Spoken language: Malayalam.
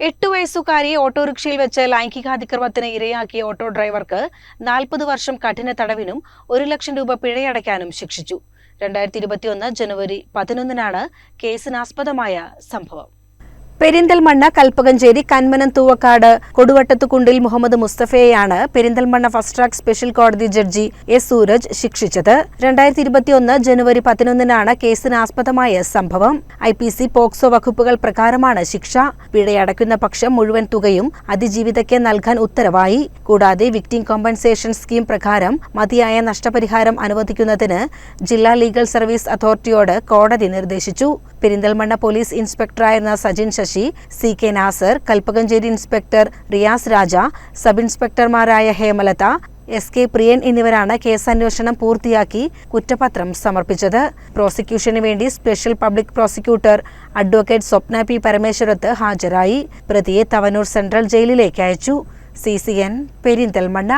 8 വയസ്സുകാരിയെ ഓട്ടോറിക്ഷയിൽ വെച്ച് ലൈംഗികാതിക്രമത്തിന് ഇരയാക്കിയ ഓട്ടോ ഡ്രൈവർക്ക് 40 വർഷം കഠിന തടവിനും 1 ലക്ഷം രൂപ പിഴയടയ്ക്കാനും ശിക്ഷിച്ചു. 2021 ജനുവരി 11-നാണ് കേസിനാസ്പദമായ സംഭവം. പെരിന്തൽമണ്ണ കൽപ്പകഞ്ചേരി കന്മനം തൂവക്കാട് കൊടുവട്ടത്തുകുണ്ടിൽ മുഹമ്മദ് മുസ്തഫയെയാണ് പെരിന്തൽമണ്ണ ഫസ്റ്റ് ട്രാക്ക് സ്പെഷ്യൽ കോടതി ജഡ്ജി എസ് സൂരജ് ശിക്ഷിച്ചത്. 2021 ജനുവരി 11-നാണ് കേസിനാസ്പദമായ സംഭവം. IPC പോക്സോ വകുപ്പുകൾ പ്രകാരമാണ് ശിക്ഷ. പിഴയടയ്ക്കുന്ന പക്ഷം മുഴുവൻ തുകയും അതിജീവിതയ്ക്ക് നൽകാൻ ഉത്തരവായി. കൂടാതെ വിക്ടിം കോമ്പൻസേഷൻ സ്കീം പ്രകാരം മതിയായ നഷ്ടപരിഹാരം അനുവദിക്കുന്നതിന് ജില്ലാ ലീഗൽ സർവീസ് അതോറിറ്റിയോട് കോടതി നിർദ്ദേശിച്ചു. പെരിന്തൽമണ്ണ പോലീസ് ഇൻസ്പെക്ടറായിരുന്ന സജിൻ ശശി, CK നാസർ, കൽപ്പകഞ്ചേരി ഇൻസ്പെക്ടർ റിയാസ് രാജ, സബ് ഇൻസ്പെക്ടർമാരായ ഹേമലത, SK പ്രിയൻ എന്നിവരാണ് കേസന്വേഷണം പൂർത്തിയാക്കി കുറ്റപത്രം സമർപ്പിച്ചത്. പ്രോസിക്യൂഷന് വേണ്ടി special public prosecutor advocate Swapna P. Parameswarath ഹാജരായി. പ്രതിയെ തവനൂർ സെൻട്രൽ ജയിലിലേക്ക് അയച്ചു. CCN പെരിന്തൽമണ്ണ.